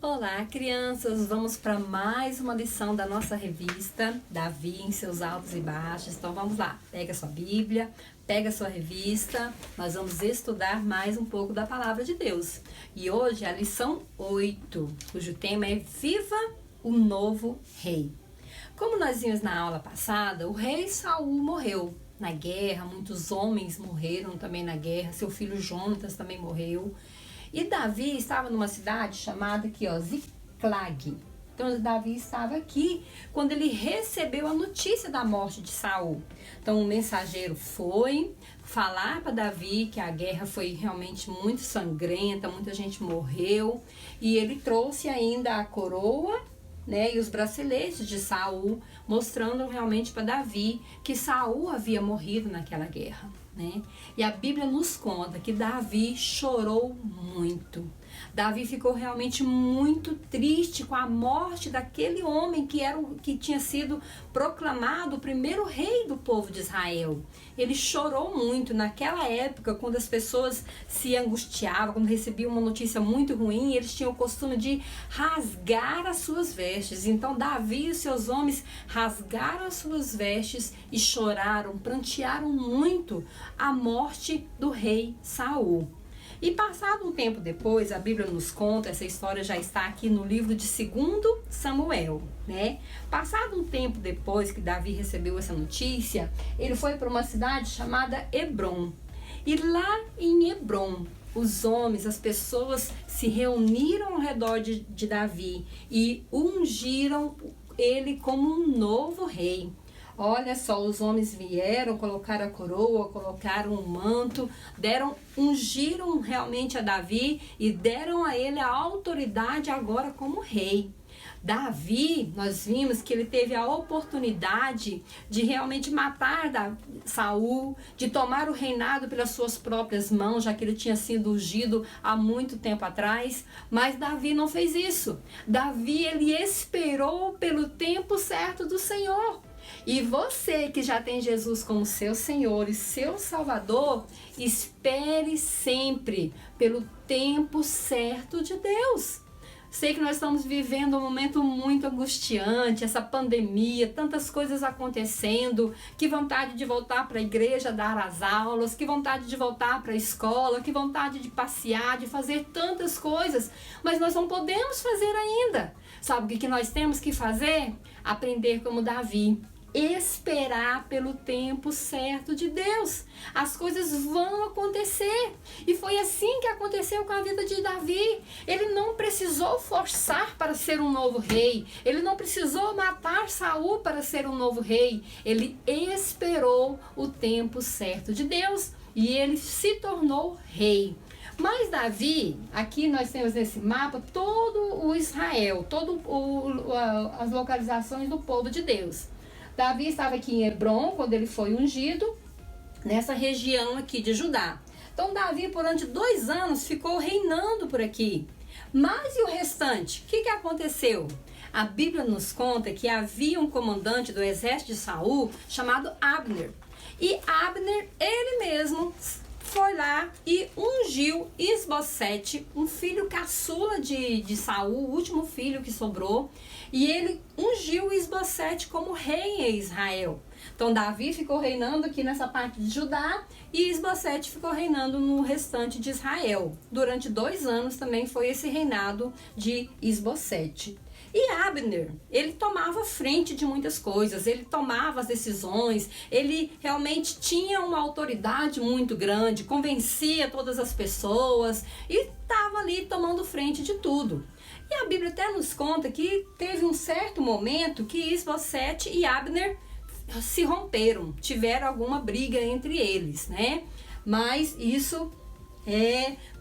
Olá, crianças! Vamos para mais uma lição da nossa revista Davi em seus altos e baixos. Então vamos lá, pega a sua Bíblia, pega a sua revista, nós vamos estudar mais um pouco da Palavra de Deus. E hoje é a lição 8, cujo tema é Viva o Novo Rei. Como nós vimos na aula passada, o rei Saul morreu na guerra, muitos homens morreram também na guerra, seu filho Jonatas também morreu. E Davi estava numa cidade chamada aqui, Ziclag. Então Davi estava aqui quando ele recebeu a notícia da morte de Saul. Então o mensageiro foi falar para Davi que a guerra foi realmente muito sangrenta, muita gente morreu. E ele trouxe ainda a coroa, e os braceletes de Saul, mostrando realmente para Davi que Saul havia morrido naquela guerra. E a Bíblia nos conta que Davi chorou muito. Davi ficou realmente muito triste com a morte daquele homem que tinha sido proclamado o primeiro rei do povo de Israel. Ele chorou muito. Naquela época, quando as pessoas se angustiavam, quando recebiam uma notícia muito ruim, eles tinham o costume de rasgar as suas vestes. Então Davi e seus homens rasgaram as suas vestes e choraram, prantearam muito a morte do rei Saul. E passado um tempo depois, a Bíblia nos conta, essa história já está aqui no livro de 2 Samuel, Passado um tempo depois que Davi recebeu essa notícia, ele foi para uma cidade chamada Hebrom. E lá em Hebrom, os homens, as pessoas se reuniram ao redor de Davi e ungiram ele como um novo rei. Olha só, os homens vieram, colocaram a coroa, colocaram um manto, ungiram realmente a Davi e deram a ele a autoridade agora como rei. Davi, nós vimos que ele teve a oportunidade de realmente matar Saul, de tomar o reinado pelas suas próprias mãos, já que ele tinha sido ungido há muito tempo atrás, mas Davi não fez isso. Davi, ele esperou pelo tempo certo do Senhor. E você que já tem Jesus como seu Senhor e seu Salvador, espere sempre pelo tempo certo de Deus. Sei que nós estamos vivendo um momento muito angustiante, essa pandemia, tantas coisas acontecendo, que vontade de voltar para a igreja dar as aulas, que vontade de voltar para a escola, que vontade de passear, de fazer tantas coisas, mas nós não podemos fazer ainda. Sabe o que nós temos que fazer? Aprender como Davi. Esperar pelo tempo certo de Deus. As coisas vão acontecer. E foi assim que aconteceu com a vida de Davi. Ele não precisou forçar para ser um novo rei. Ele não precisou matar Saul para ser um novo rei. Ele esperou o tempo certo de Deus e ele se tornou rei. Mas Davi, aqui nós temos nesse mapa todo o Israel, as localizações do povo de Deus. Davi estava aqui em Hebrom, quando ele foi ungido, nessa região aqui de Judá. Então Davi, durante 2 anos, ficou reinando por aqui. Mas e o restante? O que aconteceu? A Bíblia nos conta que havia um comandante do exército de Saul chamado Abner. E Abner, ele mesmo, foi lá e ungiu Isbosete, um filho caçula de Saul, o último filho que sobrou, e ele ungiu Isbosete como rei em Israel. Então Davi ficou reinando aqui nessa parte de Judá e Isbosete ficou reinando no restante de Israel. Durante 2 anos também foi esse reinado de Isbosete. E Abner, ele tomava frente de muitas coisas, ele tomava as decisões, ele realmente tinha uma autoridade muito grande, convencia todas as pessoas e estava ali tomando frente de tudo. E a Bíblia até nos conta que teve um certo momento que Isbosete e Abner se romperam, tiveram alguma briga entre eles, Mas isso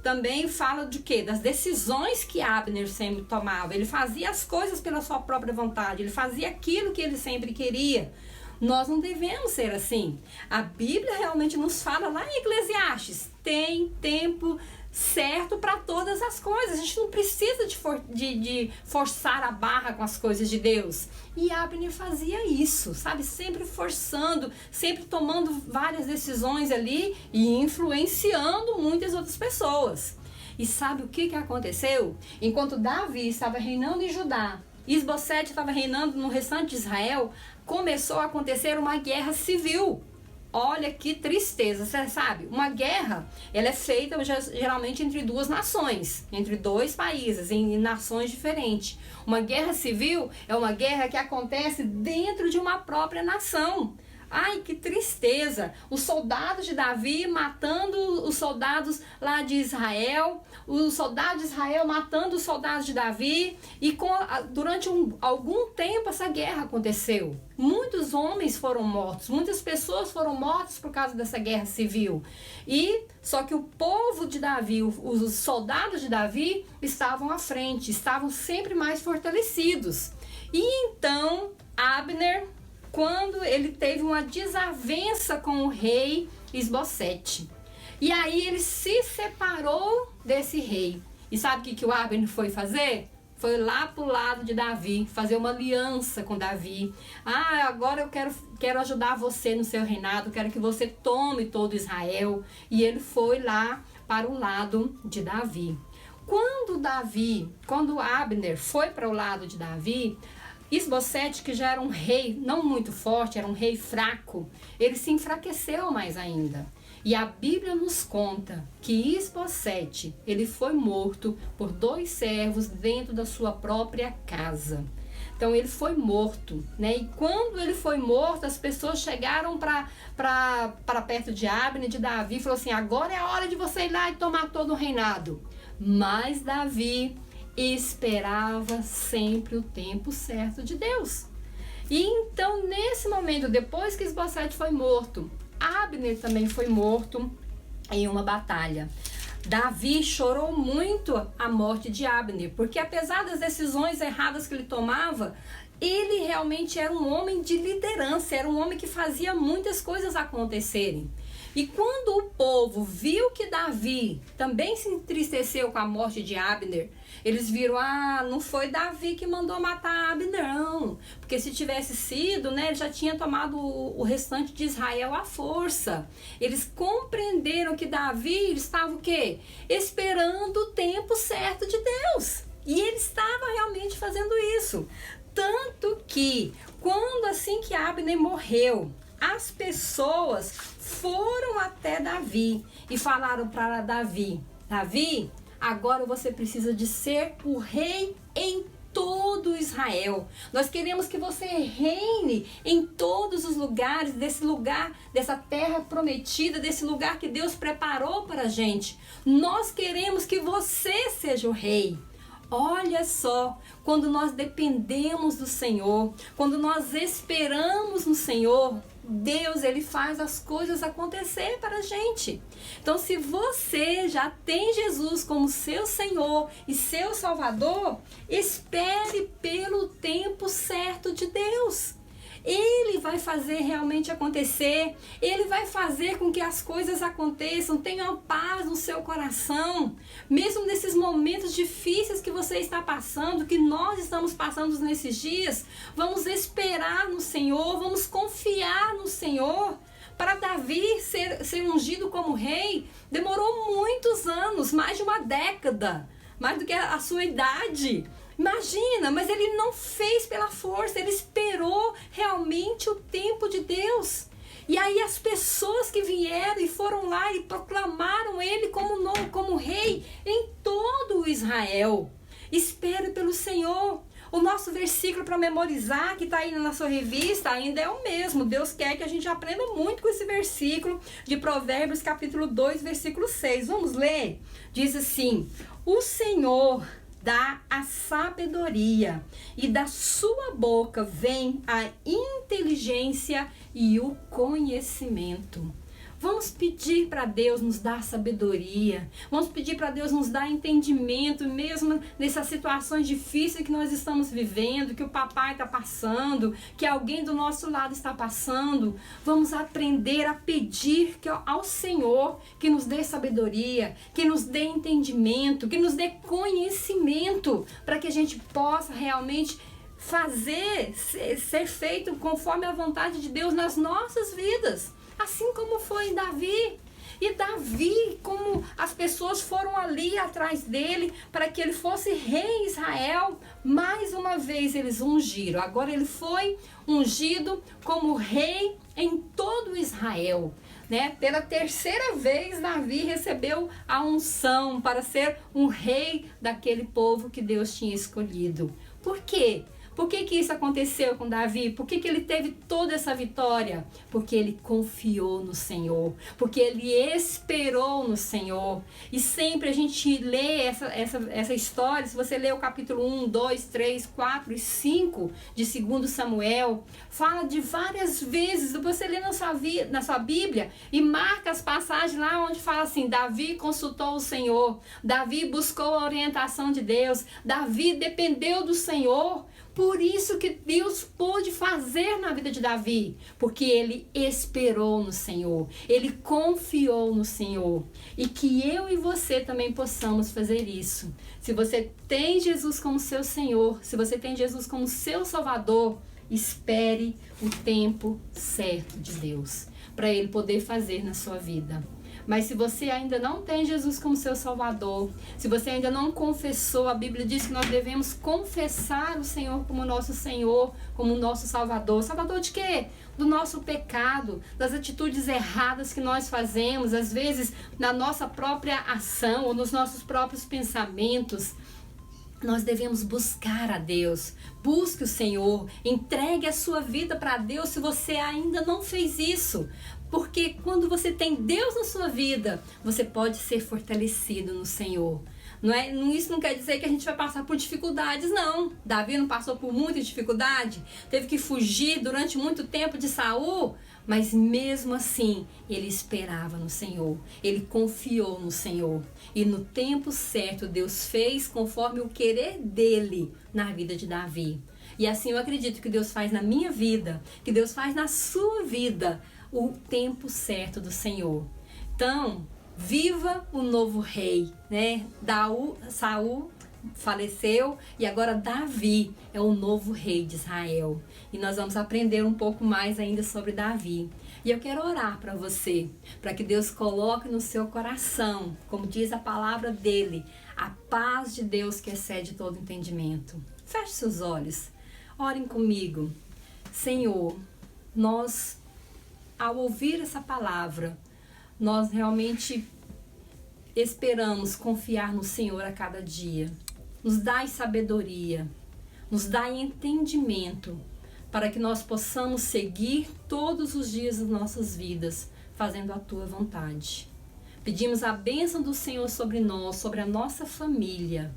também fala de quê? Das decisões que Abner sempre tomava. Ele fazia as coisas pela sua própria vontade, ele fazia aquilo que ele sempre queria. Nós não devemos ser assim. A Bíblia realmente nos fala lá em Eclesiastes, tem tempo certo para todas as coisas. A gente não precisa de forçar a barra com as coisas de Deus. E Abner fazia isso, sabe? Sempre forçando, sempre tomando várias decisões ali e influenciando muitas outras pessoas. E sabe o que aconteceu? Enquanto Davi estava reinando em Judá, Isbosete estava reinando no restante de Israel, começou a acontecer uma guerra civil. Olha que tristeza, você sabe, uma guerra, ela é feita geralmente entre duas nações, entre dois países, em nações diferentes. Uma guerra civil é uma guerra que acontece dentro de uma própria nação. Ai, que tristeza! Os soldados de Davi matando os soldados lá de Israel, os soldados de Israel matando os soldados de Davi, e durante algum tempo essa guerra aconteceu. Muitos homens foram mortos, muitas pessoas foram mortas por causa dessa guerra civil. Só que o povo de Davi, os soldados de Davi estavam à frente, estavam sempre mais fortalecidos. E então Abner, quando ele teve uma desavença com o rei Isbosete. E aí ele se separou desse rei. E sabe o que o Abner foi fazer? Foi lá pro lado de Davi, fazer uma aliança com Davi. Agora eu quero ajudar você no seu reinado, quero que você tome todo Israel. E ele foi lá para o lado de Davi. Quando Abner foi para o lado de Davi, Isbosete, que já era um rei não muito forte, era um rei fraco, ele se enfraqueceu mais ainda. E a Bíblia nos conta que Isbosete, ele foi morto por 2 servos dentro da sua própria casa. Então ele foi morto, né? E quando ele foi morto, as pessoas chegaram para perto de Abner, de Davi, e falaram assim: agora é a hora de você ir lá e tomar todo o reinado. Mas Davi esperava sempre o tempo certo de Deus. E então, nesse momento, depois que Isbosete foi morto, Abner também foi morto em uma batalha. Davi chorou muito a morte de Abner, porque apesar das decisões erradas que ele tomava, ele realmente era um homem de liderança, era um homem que fazia muitas coisas acontecerem. E quando o povo viu que Davi também se entristeceu com a morte de Abner, eles viram: não foi Davi que mandou matar Abner, não. Porque se tivesse sido, né, ele já tinha tomado o restante de Israel à força. Eles compreenderam que Davi estava o quê? Esperando o tempo certo de Deus. E ele estava realmente fazendo isso. Tanto que, assim que Abner morreu, as pessoas foram até Davi e falaram para Davi: Davi, agora você precisa de ser o rei em todo Israel. Nós queremos que você reine em todos os lugares, dessa terra prometida, desse lugar que Deus preparou para a gente. Nós queremos que você seja o rei. Olha só, quando nós dependemos do Senhor, quando nós esperamos no Senhor, Deus, ele faz as coisas acontecer para a gente. Então, se você já tem Jesus como seu Senhor e seu Salvador, espere pelo tempo certo de Deus. Ele vai fazer realmente acontecer. Ele vai fazer com que as coisas aconteçam. Tenha paz no seu coração. Mesmo nesses momentos difíceis que você está passando, que nós estamos passando nesses dias, vamos esperar no Senhor, vamos confiar no Senhor. Para Davi ser ungido como rei, demorou muitos anos, mais de uma década, mais do que a sua idade. Imagina, mas ele não fez pela força, ele esperou realmente o tempo de Deus. E aí as pessoas que vieram e foram lá e proclamaram ele como rei em todo Israel. Espere pelo Senhor. O nosso versículo para memorizar, que está aí na sua revista, ainda é o mesmo. Deus quer que a gente aprenda muito com esse versículo de Provérbios, capítulo 2, versículo 6. Vamos ler? Diz assim: o Senhor dá a sabedoria, e da sua boca vem a inteligência e o conhecimento. Vamos pedir para Deus nos dar sabedoria. Vamos pedir para Deus nos dar entendimento, mesmo nessas situações difíceis que nós estamos vivendo, que o papai está passando, que alguém do nosso lado está passando. Vamos aprender a pedir ao Senhor que nos dê sabedoria, que nos dê entendimento, que nos dê conhecimento, para que a gente possa realmente ser feito conforme a vontade de Deus nas nossas vidas. Assim como foi em Davi. E Davi, como as pessoas foram ali atrás dele para que ele fosse rei em Israel, mais uma vez eles ungiram. Agora ele foi ungido como rei em todo Israel. Pela terceira vez, Davi recebeu a unção para ser um rei daquele povo que Deus tinha escolhido. Por quê? Por que isso aconteceu com Davi? Por que ele teve toda essa vitória? Porque ele confiou no Senhor, porque ele esperou no Senhor. E sempre a gente lê essa história, se você ler o capítulo 1, 2, 3, 4 e 5 de 2 Samuel, fala de várias vezes, você lê na sua Bíblia e marca as passagens lá onde fala assim, Davi consultou o Senhor, Davi buscou a orientação de Deus, Davi dependeu do Senhor. Por isso que Deus pôde fazer na vida de Davi, porque ele esperou no Senhor, ele confiou no Senhor. E que eu e você também possamos fazer isso. Se você tem Jesus como seu Senhor, se você tem Jesus como seu Salvador, espere o tempo certo de Deus, para ele poder fazer na sua vida. Mas se você ainda não tem Jesus como seu Salvador, se você ainda não confessou, a Bíblia diz que nós devemos confessar o Senhor como nosso Senhor, como nosso Salvador. Salvador de quê? Do nosso pecado, das atitudes erradas que nós fazemos, às vezes na nossa própria ação ou nos nossos próprios pensamentos. Nós devemos buscar a Deus, busque o Senhor, entregue a sua vida para Deus se você ainda não fez isso. Porque quando você tem Deus na sua vida, você pode ser fortalecido no Senhor. Isso não quer dizer que a gente vai passar por dificuldades, não. Davi não passou por muita dificuldade, teve que fugir durante muito tempo de Saul, mas mesmo assim, ele esperava no Senhor, ele confiou no Senhor. E no tempo certo, Deus fez conforme o querer dele na vida de Davi. E assim eu acredito que Deus faz na minha vida, que Deus faz na sua vida, o tempo certo do Senhor. Então, viva o novo rei, Saul faleceu e agora Davi é o novo rei de Israel. E nós vamos aprender um pouco mais ainda sobre Davi. E eu quero orar para você, para que Deus coloque no seu coração, como diz a palavra dele, a paz de Deus que excede todo entendimento. Feche seus olhos, orem comigo. Senhor, nós, ao ouvir essa palavra, nós realmente esperamos confiar no Senhor a cada dia. Nos dai sabedoria, nos dai entendimento, para que nós possamos seguir todos os dias das nossas vidas, fazendo a Tua vontade. Pedimos a bênção do Senhor sobre nós, sobre a nossa família,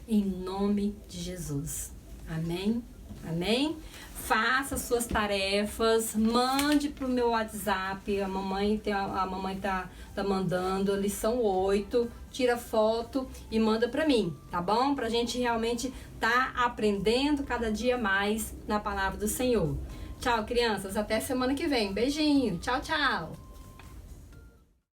em nome de Jesus. Amém? Amém? Faça suas tarefas, mande para o meu WhatsApp, a mamãe tá mandando, lição 8, tira foto e manda para mim, tá bom? Pra gente realmente tá aprendendo cada dia mais na palavra do Senhor. Tchau, crianças, até semana que vem. Beijinho, tchau, tchau.